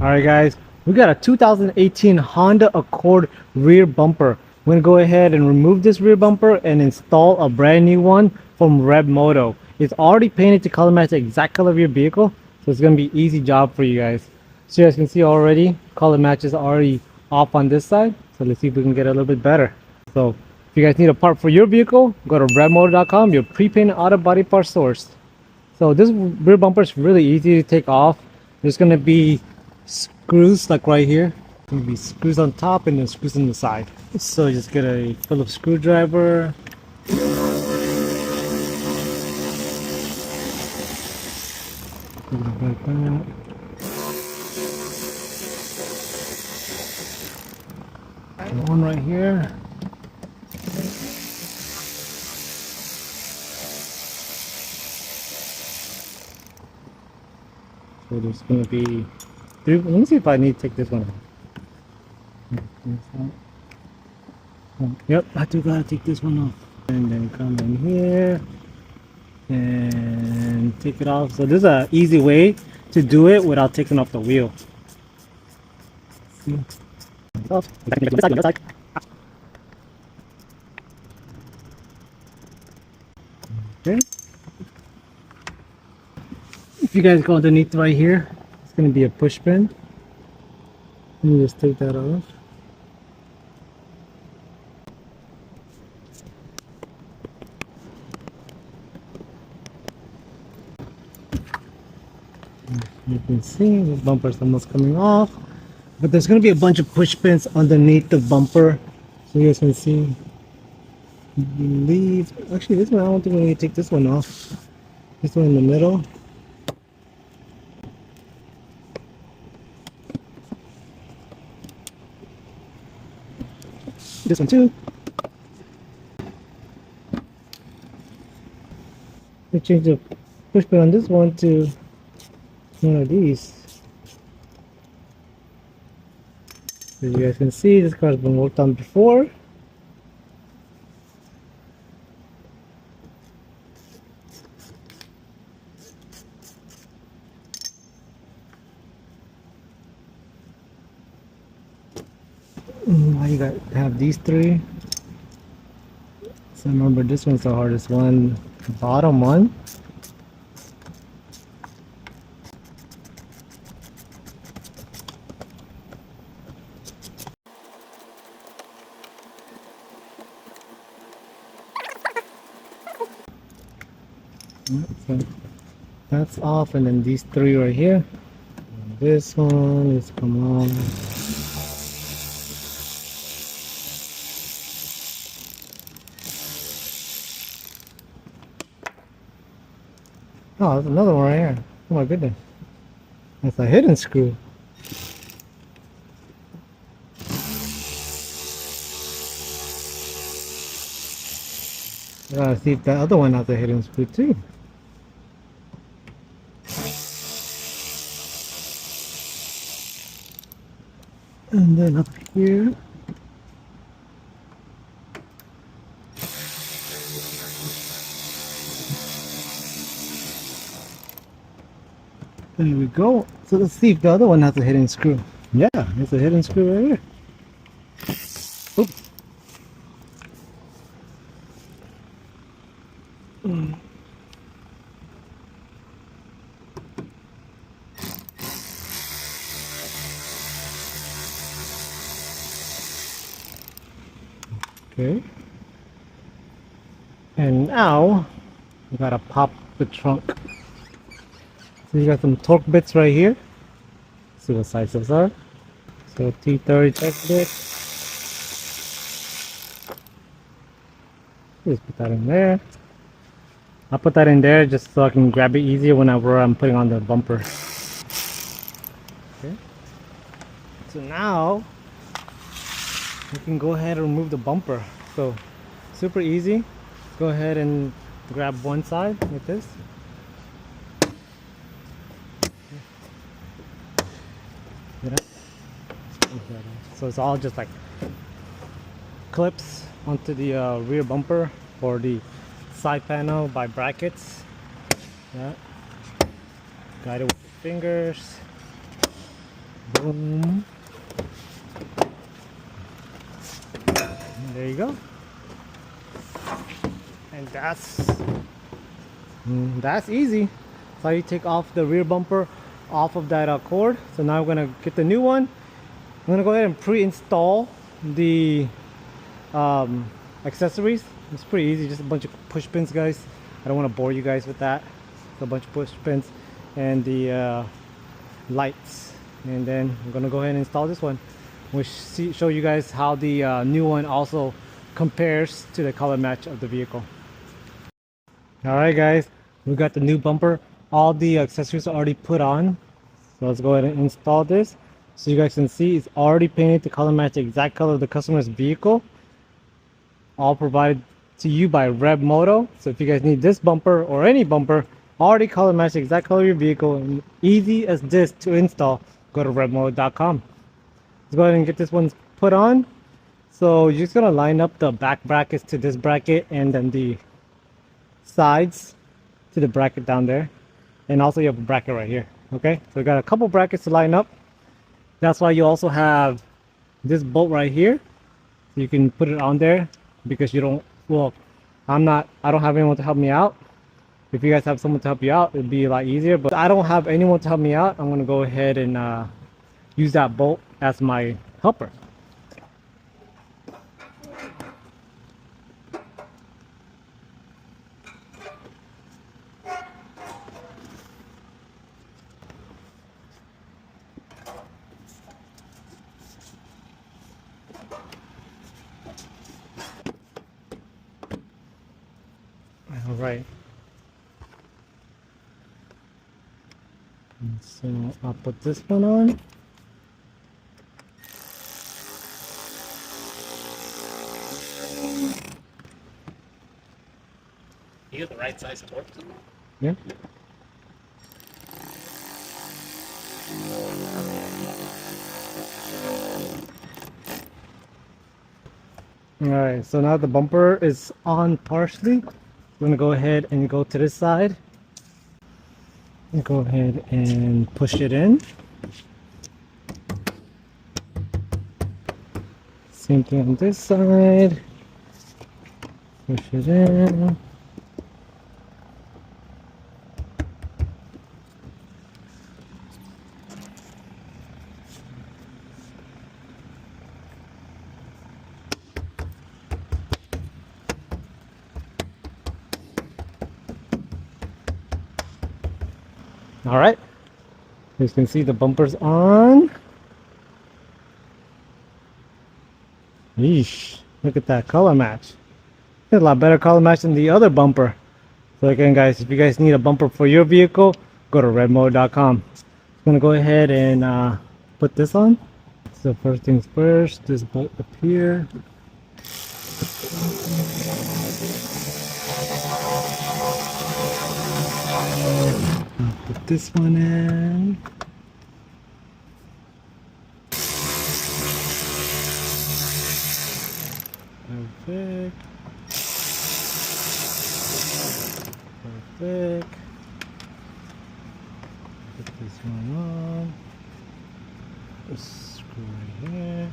Alright guys, we got a 2018 Honda Accord rear bumper. We're gonna go ahead and remove this rear bumper and install a brand new one from ReveMoto. It's already painted to color match the exact color of your vehicle, so it's gonna be an easy job for you guys. So you guys can see already, color match is already off on this side. So let's see if we can get a little bit better. So if you guys need a part for your vehicle, go to ReveMoto.com, your pre-painted auto body part source. So this rear bumper is really easy to take off. There's gonna be screws like right here. Gonna be screws on top and then screws on the side. So just get a Phillips screwdriver. One right here. So there's gonna be three. Let me see if I need to take this one off. Yep, I do gotta take this one off. And then come in here and take it off. So this is an easy way to do it without taking off the wheel. See? Off. Okay. If you guys go underneath right here, it's going to be a push pin. Let me just take that off. You can see the bumper's almost coming off, but there's going to be a bunch of push pins underneath the bumper, so you guys can see. I believe, actually this one, I don't think we need to take this one off. This one in the middle. This one too. We change the push pin on this one to one of these. So you guys can see this car's been worked on before. Now you got have these three. So remember, this one's the hardest one. The bottom one. So that's off, and then these three right here. And this one is come on. Oh, there's another one right here. Oh my goodness. That's a hidden screw. I gotta see if that other one has a hidden screw too. And then up here. There we go. So let's see if the other one has a hidden screw. Yeah, there's a hidden screw right here. Oops. Okay. And now we gotta pop the trunk. So you got some torque bits right here. Let's see what size those are. So T30 torque bit. Just put that in there. I'll put that in there just so I can grab it easier whenever I'm putting on the bumper. Okay. So now we can go ahead and remove the bumper. So super easy. Go ahead and grab one side like this. So it's all just like clips onto the rear bumper or the side panel by brackets. Yeah. Guide it with your fingers. Boom. There you go. And that's easy. So you take off the rear bumper off of that cord. So now we're gonna get the new one. I'm gonna go ahead and pre-install the accessories. It's pretty easy, just a bunch of push pins, guys. I don't want to bore you guys with that. A bunch of push pins and the lights, and then I'm gonna go ahead and install this one. We'll show you guys how the new one also compares to the color match of the vehicle. All right, guys, we got the new bumper. All the accessories are already put on, so let's go ahead and install this. So you guys can see it's already painted to color match the exact color of the customer's vehicle, all provided to you by ReveMoto. So if you guys need this bumper or any bumper already color match the exact color of your vehicle and easy as this to install, go to ReveMoto.com. Let's go ahead and get this one put on. So you're just gonna line up the back brackets to this bracket and then the sides to the bracket down there, and also you have a bracket right here. Okay, so we got a couple brackets to line up. That's why you also have this bolt right here, so you can put it on there, because you don't, well, I don't have anyone to help me out. If you guys have someone to help you out, it'd be a lot easier, but I don't have anyone to help me out. I'm gonna go ahead and use that bolt as my helper. All right. And so I'll put this one on. You get the right size torque to them? Yeah. All right, so now the bumper is on partially. I'm gonna go ahead and go to this side and go ahead and push it in. Same thing on this side. Push it in. All right, as you can see, the bumper's on. Yeesh, look at that color match. It's a lot better color match than the other bumper. So again, guys, if you guys need a bumper for your vehicle, go to ReveMoto.com. I'm gonna go ahead and put this on. So first things first, this bolt up here. Put this one in. Perfect. Perfect. Put this one on. This screw right here.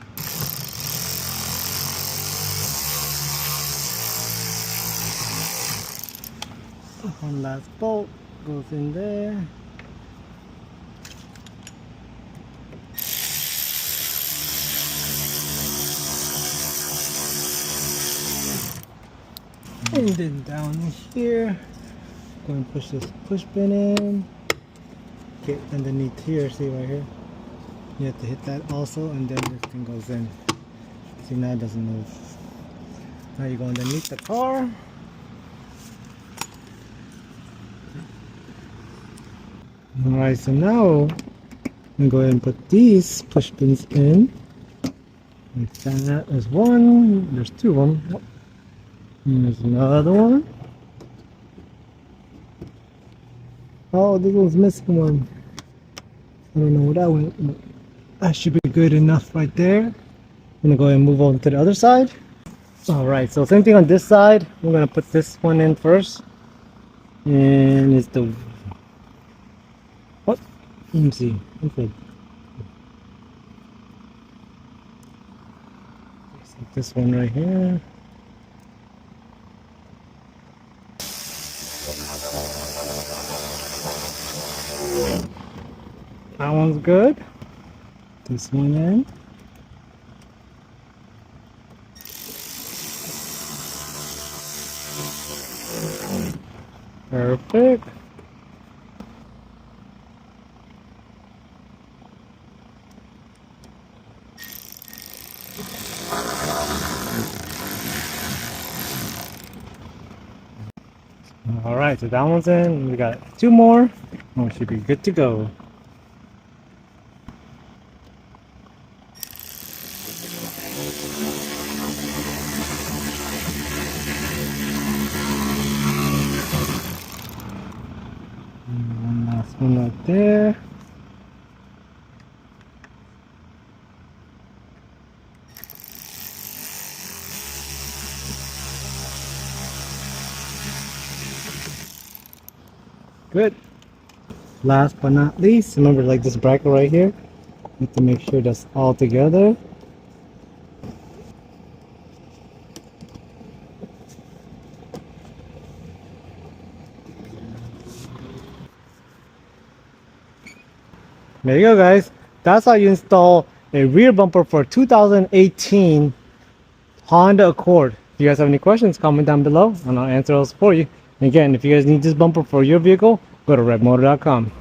One last bolt goes in there. And then down here, go and push this push pin in. Get underneath here, see right here. You have to hit that also, and then this thing goes in. See, now it doesn't move. Now you go underneath the car. Alright, so now I'm going to go ahead and put these push pins in. Like that. There's one, there's two of them. And there's another one. Oh, this one's missing one. I don't know where that went, but that should be good enough right there. I'm gonna go ahead and move on to the other side. Alright, so same thing on this side. We're gonna put this one in first. And it's the, what? Let me see. Okay. This one right here. That one's good. This one in. Perfect. All right, so that one's in. We got two more. And we should be good to go. And one last one right there. Good. Last but not least, remember like this bracket right here. You have to make sure that's all together. There you go, guys. That's how you install a rear bumper for 2018 Honda Accord. If you guys have any questions, comment down below and I'll answer those for you. And again, if you guys need this bumper for your vehicle, go to ReveMoto.com.